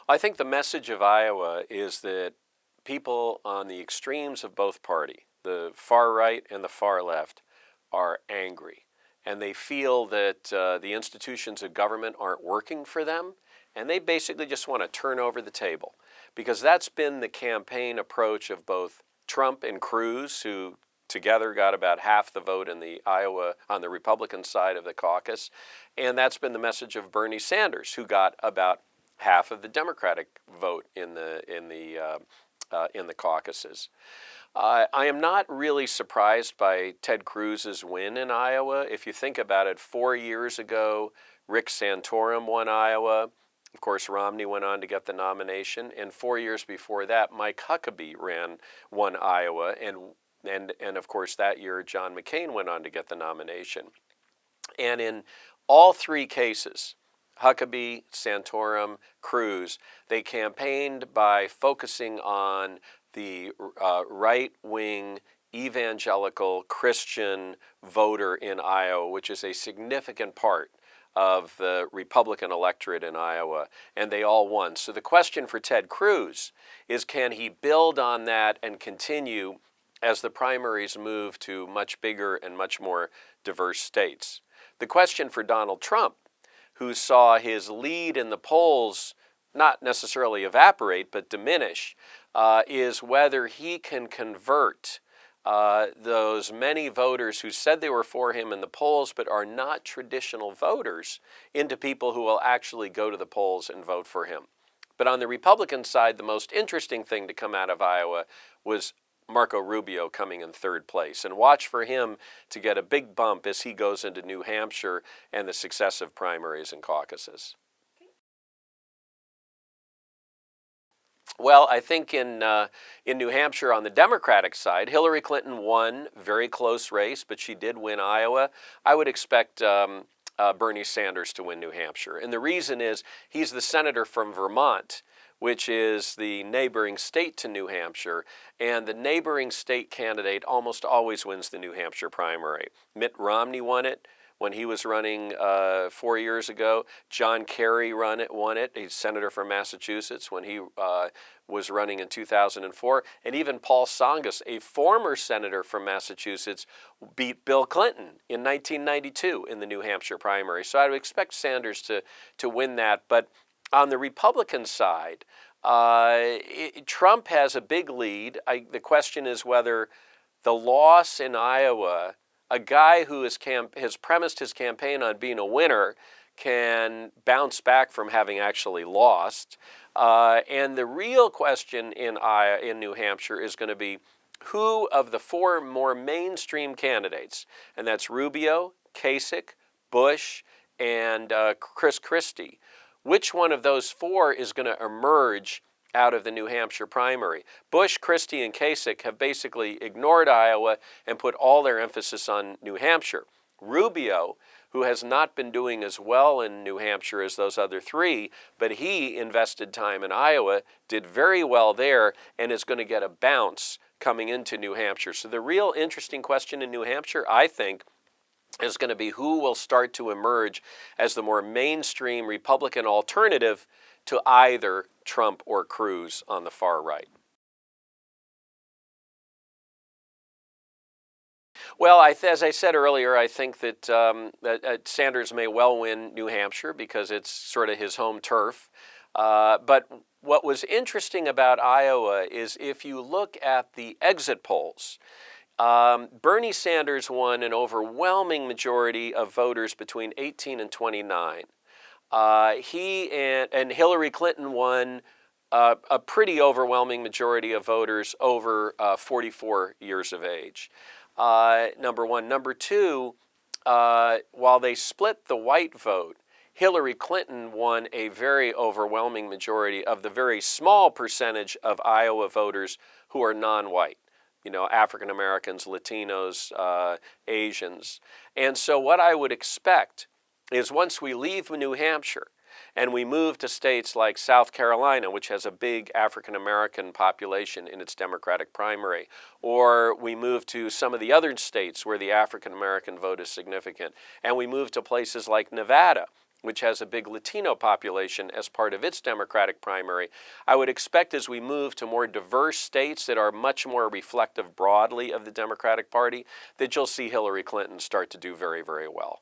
I think the message of Iowa is that people on the extremes of both party, the far right and the far left, are angry. And they feel that the institutions of government aren't working for them. And they basically just want to turn over the table. Because that's been the campaign approach of both Trump and Cruz, who together got about half the vote in the Iowa on the Republican side of the caucus. And that's been the message of Bernie Sanders, who got about half of the Democratic vote in the caucuses. I am not really surprised by Ted Cruz's win in Iowa. If you think about it, 4 years ago, Rick Santorum won Iowa. Of course, Romney went on to get the nomination, and 4 years before that, Mike Huckabee won Iowa, and of course that year John McCain went on to get the nomination. And in all three cases, Huckabee, Santorum, Cruz, they campaigned by focusing on the right-wing evangelical Christian voter in Iowa, which is a significant part of the Republican electorate in Iowa, and they all won. So the question for Ted Cruz is, can he build on that and continue as the primaries move to much bigger and much more diverse states? The question for Donald Trump, who saw his lead in the polls not necessarily evaporate but diminish, is whether he can convert those many voters who said they were for him in the polls but are not traditional voters into people who will actually go to the polls and vote for him. But on the Republican side, the most interesting thing to come out of Iowa was Marco Rubio coming in third place. And watch for him to get a big bump as he goes into New Hampshire and the successive primaries and caucuses. Well, I think in New Hampshire on the Democratic side, Hillary Clinton won, very close race, but she did win Iowa. I would expect Bernie Sanders to win New Hampshire. And the reason is he's the senator from Vermont, which is the neighboring state to New Hampshire, and the neighboring state candidate almost always wins the New Hampshire primary. Mitt Romney won it when he was running 4 years ago. John Kerry won it. He's senator from Massachusetts when he was running in 2004. And even Paul Tsongas, a former senator from Massachusetts, beat Bill Clinton in 1992 in the New Hampshire primary. So I would expect Sanders to win that. But on the Republican side, Trump has a big lead. The question is whether the loss in Iowa, a guy who has premised his campaign on being a winner, can bounce back from having actually lost. And the real question in New Hampshire is going to be who of the four more mainstream candidates, and that's Rubio, Kasich, Bush, and Chris Christie, which one of those four is going to emerge out of the New Hampshire primary? Bush, Christie, and Kasich have basically ignored Iowa and put all their emphasis on New Hampshire. Rubio, who has not been doing as well in New Hampshire as those other three, but he invested time in Iowa, did very well there, and is going to get a bounce coming into New Hampshire. So the real interesting question in New Hampshire, I think, is going to be who will start to emerge as the more mainstream Republican alternative to either Trump or Cruz on the far right. Well, as I said earlier, I think that Sanders may well win New Hampshire because it's sort of his home turf. But what was interesting about Iowa is if you look at the exit polls, Bernie Sanders won an overwhelming majority of voters between 18 and 29. He and Hillary Clinton won a pretty overwhelming majority of voters over 44 years of age. Number one. Number two, while they split the white vote, Hillary Clinton won a very overwhelming majority of the very small percentage of Iowa voters who are non-white. You know, African Americans, Latinos, Asians. And so what I would expect is once we leave New Hampshire and we move to states like South Carolina, which has a big African American population in its Democratic primary, or we move to some of the other states where the African American vote is significant, and we move to places like Nevada, which has a big Latino population as part of its Democratic primary, I would expect as we move to more diverse states that are much more reflective broadly of the Democratic Party, that you'll see Hillary Clinton start to do very, very well.